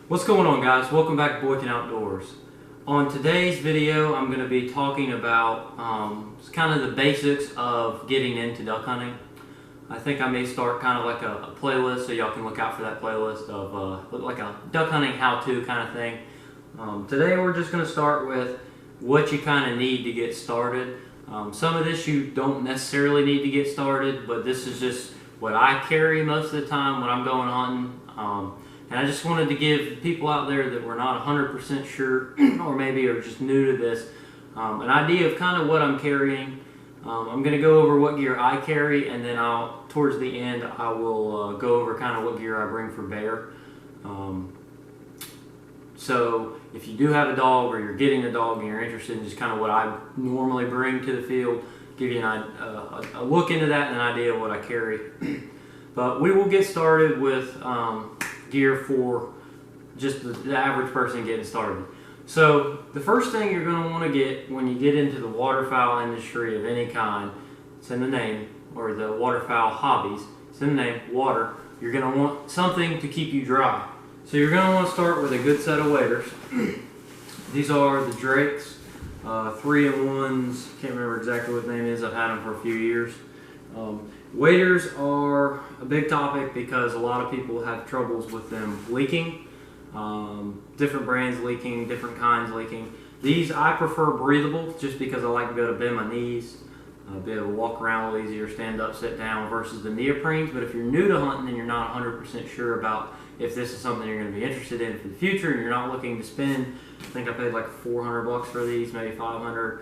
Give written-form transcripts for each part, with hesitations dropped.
What's going on, guys? Welcome back to Boykin Outdoors. On today's video, I'm going to be talking about kind of the basics of getting into duck hunting. I think I may start kind of like a playlist, so y'all can look out for that playlist of like a duck hunting how-to kind of thing. Today we're just going to start with what you kind of need to get started. Some of this you don't necessarily need to get started, but this is just what I carry most of the time when I'm going hunting. And I just wanted to give people out there that were not 100% sure or maybe are just new to this an idea of kind of what I'm carrying. I'm going to go over what gear I carry, and then towards the end I will go over kind of what gear I bring for bear. So if you do have a dog or you're getting a dog and you're interested in just kind of what I normally bring to the field, give you a look into that and an idea of what I carry. But we will get started with gear for just the average person getting started. So the first thing you're going to want to get when you get into the waterfowl industry of any kind, it's in the name, or the waterfowl hobbies, it's in the name, water. You're going to want something to keep you dry. So you're going to want to start with a good set of waders. These are the Drake's 3-in-1s. Can't remember exactly what the name is. I've had them for a few years. Waders are a big topic because a lot of people have troubles with them leaking. Different brands leaking, different kinds leaking. These I prefer breathable just because I like to be able to bend my knees, be able to walk around a little easier, stand up, sit down versus the neoprenes. But if you're new to hunting and you're not 100% sure about if this is something you're going to be interested in for the future and you're not looking to spend, I think I paid like $400 for these, maybe $500.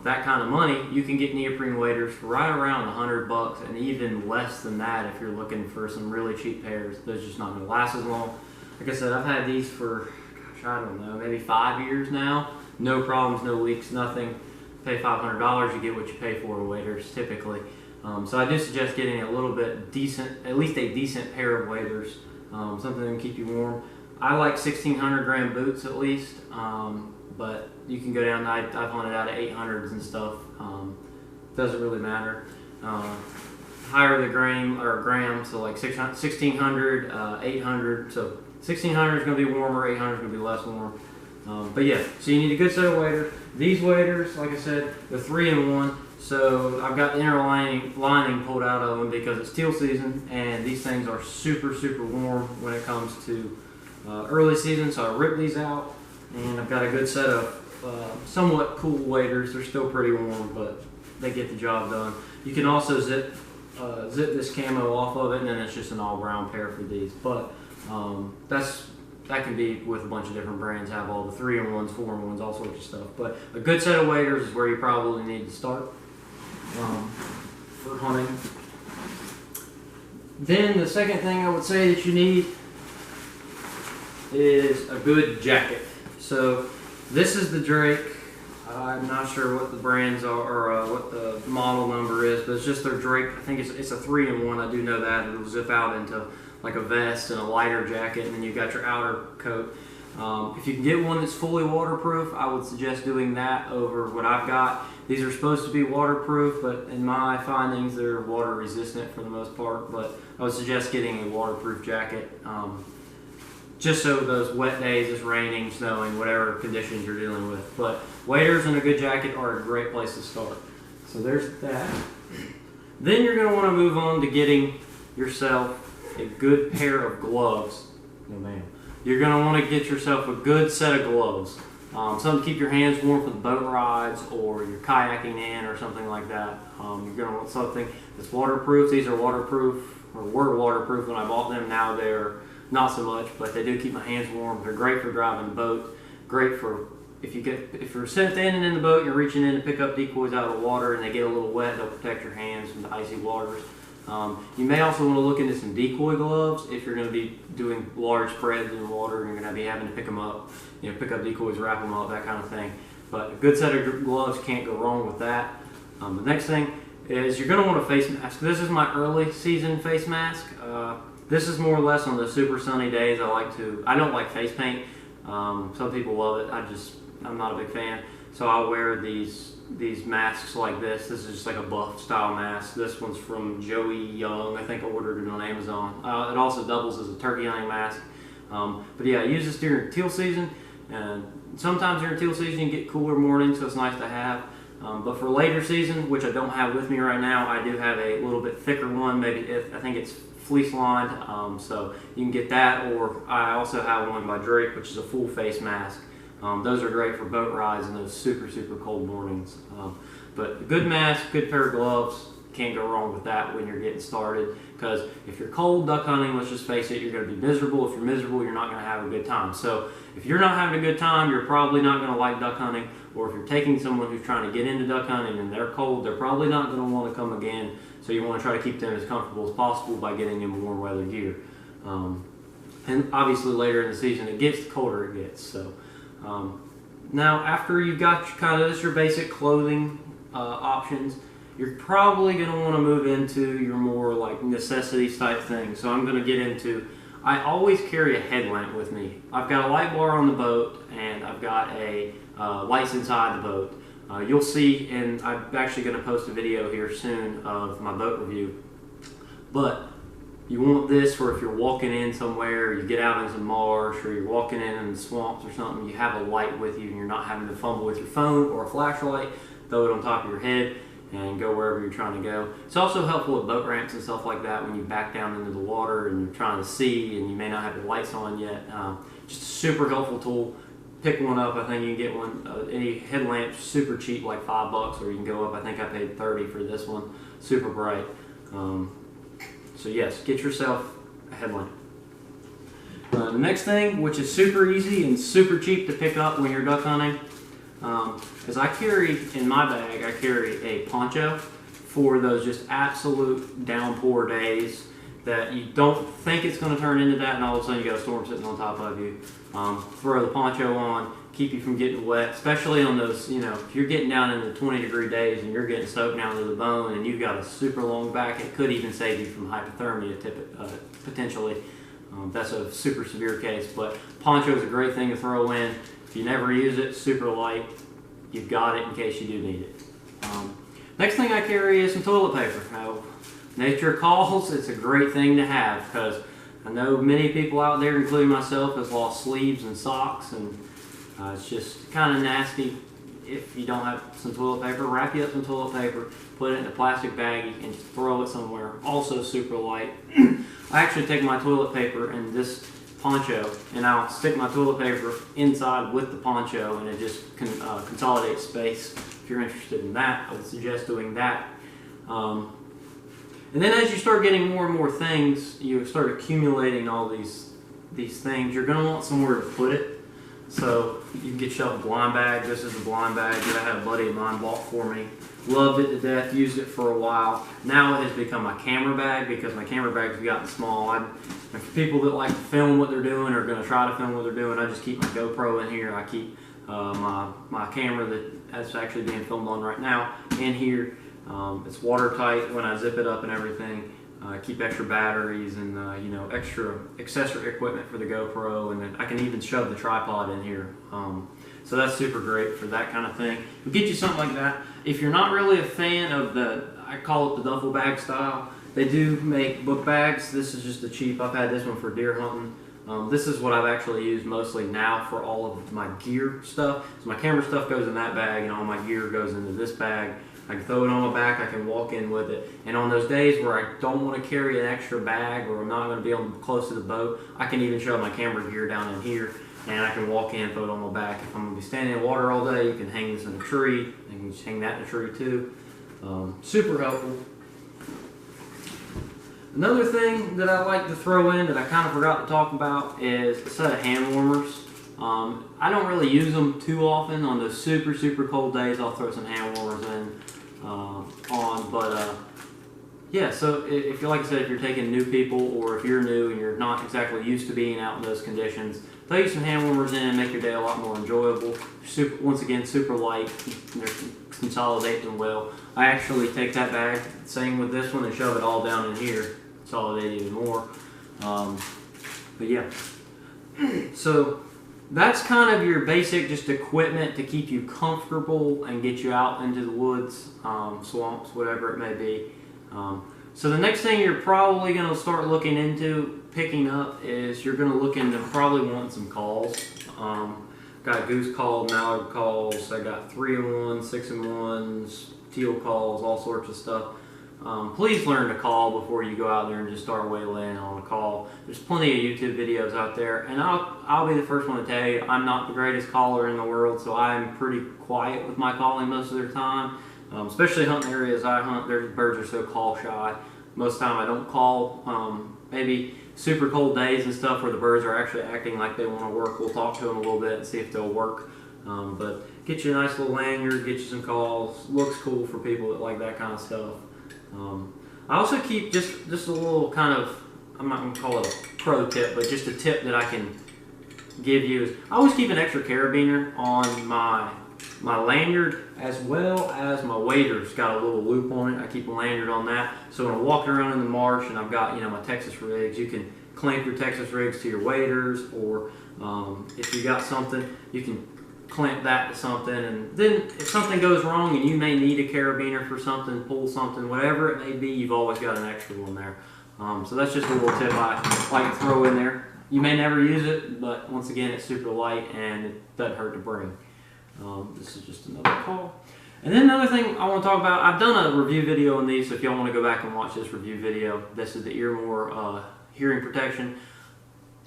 That kind of money, you can get neoprene waders for right around $100 and even less than that if you're looking for some really cheap pairs. Those are just not going to last as long. Like I said, I've had these for, gosh, I don't know, maybe 5 years now. No problems, no leaks, nothing. Pay $500, you get what you pay for waders typically. So I do suggest getting a little bit decent, at least a decent pair of waders, something that can keep you warm. I like 1,600 gram boots at least. But you can go down, I've hunted out of 800s and stuff. Doesn't really matter. Higher the gram, so like 1,600, 800. So 1,600 is going to be warmer, 800 is going to be less warm. But yeah, so you need a good set of waders. These waders, like I said, they're 3-in-1. So I've got the inner lining pulled out of them because it's teal season, and these things are super, super warm when it comes to early season. So I rip these out. And I've got a good set of somewhat cool waders. They're still pretty warm, but they get the job done. You can also zip this camo off of it, and then it's just an all-brown pair for these. But that can be with a bunch of different brands. Have all the 3-in-1s, 4-in-1s, all sorts of stuff. But a good set of waders is where you probably need to start for hunting. Then the second thing I would say that you need is a good jacket. So this is the Drake. I'm not sure what the brands are or what the model number is, but it's just their Drake. I think it's a 3-in-1. I do know that. It'll zip out into like a vest and a lighter jacket, and then you've got your outer coat. If you can get one that's fully waterproof, I would suggest doing that over what I've got. These are supposed to be waterproof, but in my findings, they're water resistant for the most part. But I would suggest getting a waterproof jacket. Just so those wet days, it's raining, snowing, whatever conditions you're dealing with. But waders and a good jacket are a great place to start. So there's that. Then you're going to want to move on to getting yourself a good pair of gloves. Oh man. You're going to want to get yourself a good set of gloves. Something to keep your hands warm for the boat rides or you're kayaking in or something like that. You're going to want something that's waterproof. These are waterproof, or were waterproof when I bought them. Now they're not so much, but they do keep my hands warm. They're great for driving the boat. Great for if you're standing in the boat, you're reaching in to pick up decoys out of the water, and they get a little wet. They'll protect your hands from the icy waters. You may also want to look into some decoy gloves if you're going to be doing large spreads in the water and you're going to be having to pick them up, pick up decoys, wrap them up, that kind of thing. But a good set of gloves, can't go wrong with that. The next thing is you're going to want a face mask. This is my early season face mask. This is more or less on the super sunny days. I don't like face paint. Some people love it. I'm not a big fan. So I'll wear these masks like this. This is just like a buff style mask. This one's from Joey Young. I think I ordered it on Amazon. It also doubles as a turkey hunting mask. But yeah, use this during teal season. And sometimes during teal season you get cooler mornings, so it's nice to have. But for later season, which I don't have with me right now, I do have a little bit thicker one. I think it's fleece lined, so you can get that. Or I also have one by Drake, which is a full face mask. Those are great for boat rides and those super cold mornings. But a good mask, good pair of gloves, can't go wrong with that when you're getting started. Because if you're cold duck hunting, let's just face it, you're going to be miserable. If you're miserable, you're not going to have a good time. So if you're not having a good time, you're probably not going to like duck hunting. Or if you're taking someone who's trying to get into duck hunting and they're cold, they're probably not going to want to come again. So you want to try to keep them as comfortable as possible by getting them warm weather gear. And obviously later in the season it gets, the colder it gets. So now after you've got kind of your basic clothing options, you're probably going to want to move into your more like necessities type thing. So I'm going to get into, I always carry a headlamp with me. I've got a light bar on the boat and I've got a lights inside the boat. You'll see, and I'm actually going to post a video here soon of my boat review. But you want this for if you're walking in somewhere, or you get out into the marsh, or you're walking in the swamps or something, you have a light with you and you're not having to fumble with your phone or a flashlight, throw it on top of your head and go wherever you're trying to go. It's also helpful with boat ramps and stuff like that when you back down into the water and you're trying to see and you may not have the lights on yet. Just a super helpful tool. Pick one up. I think you can get one. Any headlamps super cheap, like $5, or you can go up. I think I paid $30 for this one. Super bright. So yes, get yourself a headlamp. The next thing, which is super easy and super cheap to pick up when you're duck hunting, is I carry in my bag, I carry a poncho for those just absolute downpour days that you don't think it's going to turn into that, and all of a sudden you got a storm sitting on top of you. Throw the poncho on, keep you from getting wet, especially on those, if you're getting down in the 20-degree days and you're getting soaked down to the bone and you've got a super long back, it could even save you from hypothermia potentially. That's a super severe case, but poncho is a great thing to throw in. If you never use it, super light, you've got it in case you do need it. Next thing I carry is some toilet paper. Now, nature calls, it's a great thing to have because I know many people out there, including myself, has lost sleeves and socks, and it's just kind of nasty. If you don't have some toilet paper, wrap you up some toilet paper, put it in a plastic baggie, and just throw it somewhere. Also super light. I actually take my toilet paper and this poncho, and I'll stick my toilet paper inside with the poncho, and it just consolidates space. If you're interested in that, I would suggest doing that. And then as you start getting more and more things, you start accumulating all these things. You're going to want somewhere to put it. So you can get yourself a blind bag. This is a blind bag that I had a buddy of mine bought for me. Loved it to death, used it for a while. Now it has become my camera bag because my camera bags have gotten small. And for people that like to film what they're doing or are going to try to film what they're doing, I just keep my GoPro in here. I keep my camera that's actually being filmed on right now in here. It's watertight when I zip it up and everything. Keep extra batteries and extra accessory equipment for the GoPro, and then I can even shove the tripod in here. So that's super great for that kind of thing. We'll get you something like that. If you're not really a fan of I call it the duffel bag style, they do make book bags. This is just a cheap. I've had this one for deer hunting. This is what I've actually used mostly now for all of my gear stuff. So my camera stuff goes in that bag, and all my gear goes into this bag. I can throw it on my back, I can walk in with it. And on those days where I don't want to carry an extra bag or I'm not going to be close to the boat, I can even shove my camera gear down in here and I can walk in, throw it on my back. If I'm going to be standing in water all day, you can hang this in a tree. You can just hang that in a tree too. Super helpful. Another thing that I like to throw in that I kind of forgot to talk about is a set of hand warmers. I don't really use them too often. On those super cold days, I'll throw some hand warmers in. Yeah, so if you, like I said, if you're taking new people or if you're new and you're not exactly used to being out in those conditions, throw you some hand warmers in and make your day a lot more enjoyable. Once again, super light, consolidate them well. I actually take that bag, same with this one, and shove it all down in here, consolidate even more. But yeah, so that's kind of your basic just equipment to keep you comfortable and get you out into the woods, swamps, whatever it may be. So the next thing you're probably going to start looking into picking up is you're going to look into probably wanting some calls. Got goose calls, mallard calls, I got 3-in-1, 6-in-1s, teal calls, all sorts of stuff. Please learn to call before you go out there and just start waylaying on a call. There's plenty of YouTube videos out there, and I'll be the first one to tell you, I'm not the greatest caller in the world, so I'm pretty quiet with my calling most of the time. Especially hunting areas I hunt, their birds are so call shy. Most of the time I don't call. Maybe super cold days and stuff where the birds are actually acting like they want to work, we'll talk to them a little bit and see if they'll work. But get you a nice little lanyard, get you some calls. Looks cool for people that like that kind of stuff. I also keep just a little kind of, I'm not going to call it a pro tip, but just a tip that I can give you is I always keep an extra carabiner on my lanyard, as well as my wader's got a little loop on it. I keep a lanyard on that, so when I'm walking around in the marsh and I've got, you know, my Texas rigs, you can clamp your Texas rigs to your waders, or if you got something, you can clamp that to something, and then if something goes wrong and you may need a carabiner for something, pull something, whatever it may be, you've always got an extra one there. So that's just a little tip I like to throw in there. You may never use it, but once again, it's super light and it doesn't hurt to bring. This is just another call. And then another thing I want to talk about, I've done a review video on these, so if y'all want to go back and watch this review video, this is the Earmore hearing protection.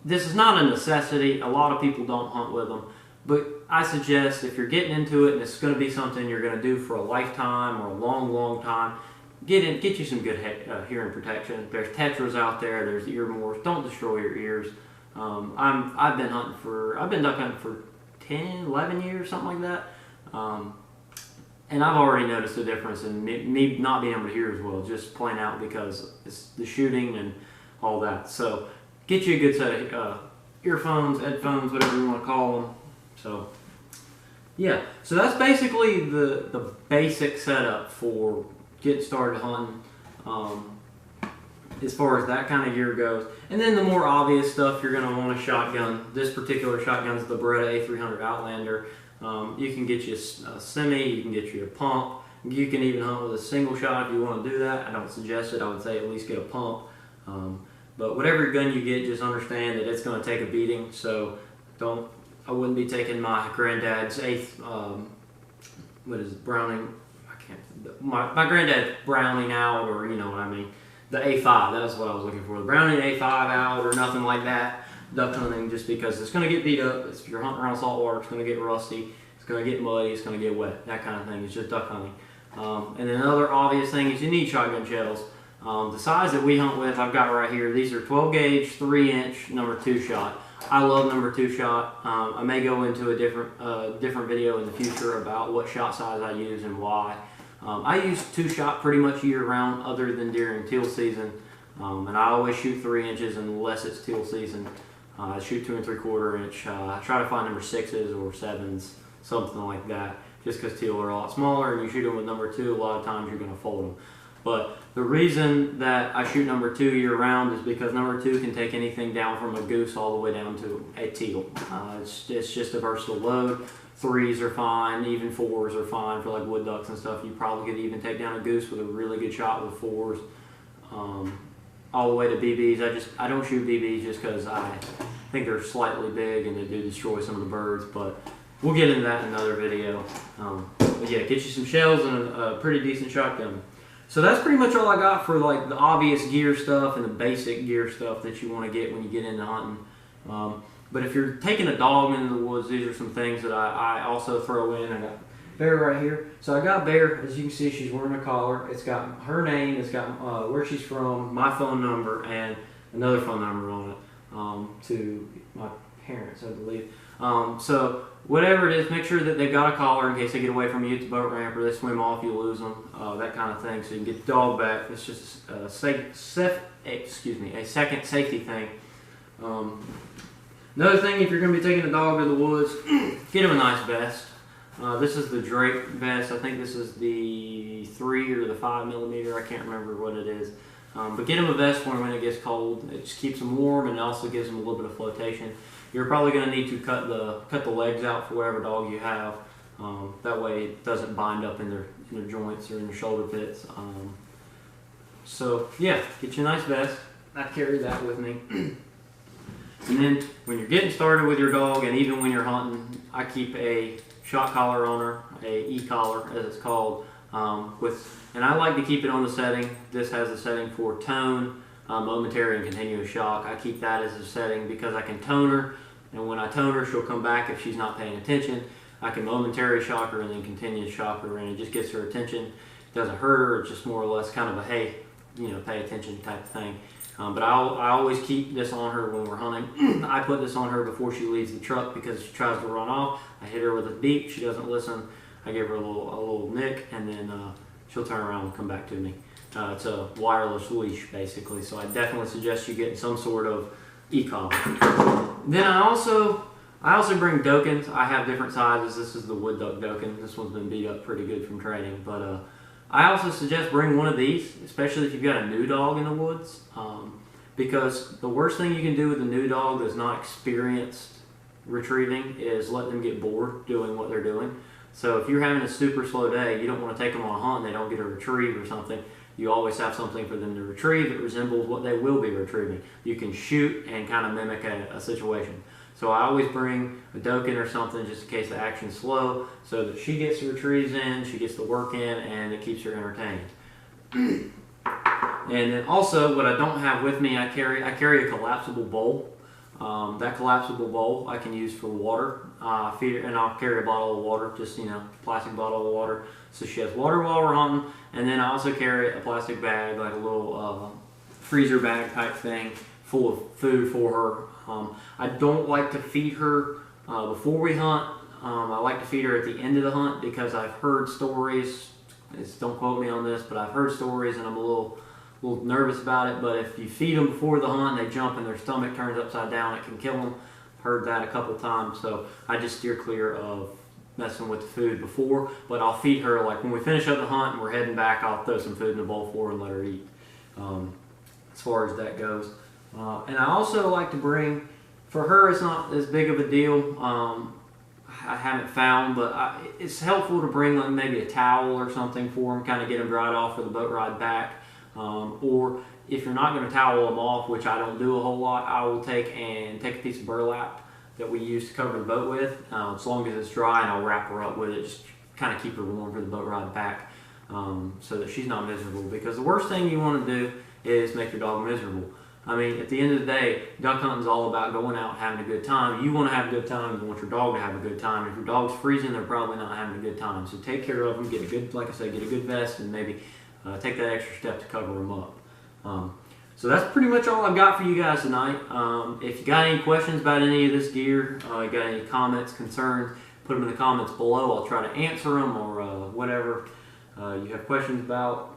This is not a necessity. A lot of people don't hunt with them, but I suggest if you're getting into it and it's going to be something you're going to do for a lifetime or a long time, get you some good hearing protection. There's Tetras out there, there's Earmores. Don't destroy your ears. I've been duck hunting for 10, 11 years, something like that. And I've already noticed a difference in me not being able to hear as well, just plain out because it's the shooting and all that. So get you a good set of earphones, headphones, whatever you want to call them. So yeah, so that's basically the basic setup for getting started hunting, as far as that kind of gear goes. And then the more obvious stuff, you're going to want a shotgun. This particular shotgun is the Beretta A300 Outlander. You can get you a semi, you can get you a pump. You can even hunt with a single shot if you want to do that. I don't suggest it. I would say at least get a pump. But whatever gun you get, just understand that it's going to take a beating. So I wouldn't be taking my granddad's Browning. My granddad's Browning out, or you know what I mean. The A5, that's what I was looking for. The Browning A5 out or nothing like that. Duck hunting, just because it's going to get beat up. If you're hunting around salt water, it's going to get rusty. It's going to get muddy. It's going to get wet. That kind of thing. It's just duck hunting. And then another obvious thing is you need shotgun shells. The size that we hunt with, I've got right here. These are 12 gauge, 3-inch, number 2 shot. I love number 2 shot. I may go into a different video in the future about what shot size I use and why. I use 2 shot pretty much year round, other than during teal season. And I always shoot 3 inches unless it's teal season. I shoot 2 3/4 inch. I try to find number 6s or 7s, something like that, just because teal are a lot smaller, and you shoot them with number 2, a lot of times you're going to fold them. But the reason that I shoot number 2 year round is because number 2 can take anything down from a goose all the way down to a teal. It's just a versatile load. 3s are fine, even 4s are fine for like wood ducks and stuff. You probably could even take down a goose with a really good shot with 4s. All the way to BBs. I don't shoot BBs just because I think they're slightly big and they do destroy some of the birds, but we'll get into that in another video. But yeah, get you some shells and a pretty decent shotgun. So that's pretty much all I got for like the obvious gear stuff and the basic gear stuff that you want to get when you get into hunting. But if you're taking a dog into the woods, these are some things that I also throw in. I got Bear right here. So I got Bear, as you can see, she's wearing a collar. It's got her name, it's got where she's from, my phone number, and another phone number on it to my parents, I believe. So whatever it is, make sure that they've got a collar in case they get away from you at the boat ramp or they swim off, you lose them, that kind of thing. So you can get the dog back. It's just a second safety thing. Another thing, if you're going to be taking a dog to the woods, get him a nice vest. This is the Drake vest. I think this is the 3 or the 5 millimeter. I can't remember what it is. But get him a vest for him when it gets cold. It just keeps him warm and it also gives him a little bit of flotation. You're probably going to need to cut the legs out for whatever dog you have. That way it doesn't bind up in their joints or in their shoulder pits. So yeah, get you a nice vest. I carry that with me. And then when you're getting started with your dog, and even when you're hunting, I keep a shock collar on her, a e-collar as it's called, and I like to keep it on the setting. This has a setting for tone, momentary, and continuous shock. I keep that as a setting because I can tone her, and when I tone her, she'll come back if she's not paying attention. I can momentary shock her and then continuous shock her, and it just gets her attention. It doesn't hurt her. It's just more or less kind of a, hey, pay attention type of thing. But I always keep this on her when we're hunting. I put this on her before she leaves the truck because if she tries to run off, I hit her with a beep. She doesn't listen. I give her a little nick, and then she'll turn around and come back to me. It's a wireless leash, basically. So I definitely suggest you getting some sort of e-collar. Then I also bring dokens. I have different sizes. This is the wood duck doken. This one's been beat up pretty good from training, but I also suggest bring one of these, especially if you've got a new dog in the woods, because the worst thing you can do with a new dog that's not experienced retrieving is let them get bored doing what they're doing. So if you're having a super slow day, you don't want to take them on a hunt and they don't get a retrieve or something. You always have something for them to retrieve that resembles what they will be retrieving. You can shoot and kind of mimic a situation. So I always bring a doken or something just in case the action's slow, so that she gets the retrieves in, she gets the work in, and it keeps her entertained. And then also, what I don't have with me, I carry a collapsible bowl. That collapsible bowl I can use for water. Feed her, and I'll carry a bottle of water, just plastic bottle of water, so she has water while we're hunting. And then I also carry a plastic bag, like a little freezer bag type thing, full of food for her. I don't like to feed her before we hunt. I like to feed her at the end of the hunt because I've heard stories. Don't quote me on this, but I've heard stories, and I'm a little nervous about it. But if you feed them before the hunt, they jump and their stomach turns upside down. It can kill them. I've heard that a couple times, so I just steer clear of messing with the food before. But I'll feed her like when we finish up the hunt and we're heading back. I'll throw some food in the bowl for her and let her eat. As far as that goes. And I also like to bring, for her it's not as big of a deal, I haven't found, but it's helpful to bring like maybe a towel or something for them, kind of get them dried off for the boat ride back. Or if you're not going to towel them off, which I don't do a whole lot, I will take a piece of burlap that we use to cover the boat with, as long as it's dry, and I'll wrap her up with it, just kind of keep her warm for the boat ride back, so that she's not miserable, because the worst thing you want to do is make your dog miserable. I mean, at the end of the day, duck hunting is all about going out and having a good time. You want to have a good time. You want your dog to have a good time. If your dog's freezing, they're probably not having a good time. So take care of them. Get a good, like I said, get a good vest, and maybe take that extra step to cover them up. So that's pretty much all I've got for you guys tonight. If you got any questions about any of this gear, you got any comments, concerns, put them in the comments below. I'll try to answer them, or whatever you have questions about.